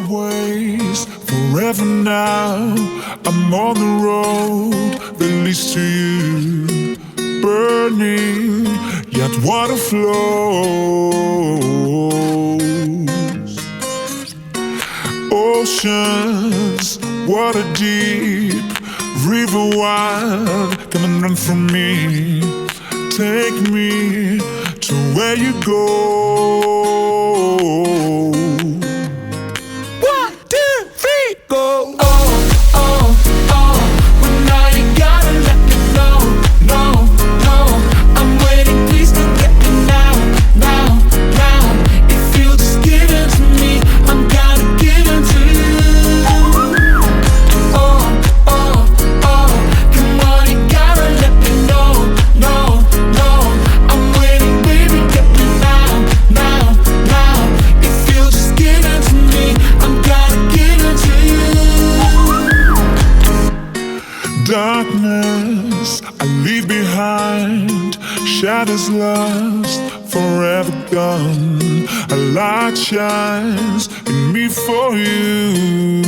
always, forever now. I'm on the road that leads to you, burning, yet water flows. Oceans, water deep, river wide, come and run from me. Take me to where you go. Darkness I leave behind, shadows lost, forever gone. A light shines in me for you.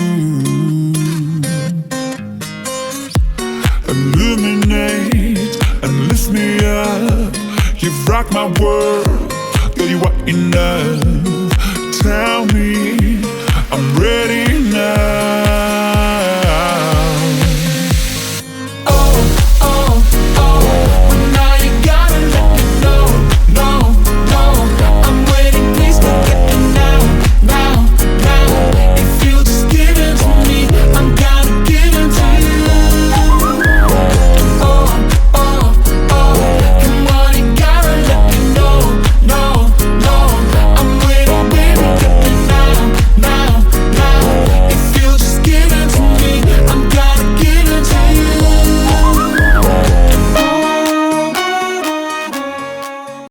Illuminate and lift me up. You've rocked my world, though you are enough. Tell me I'm ready.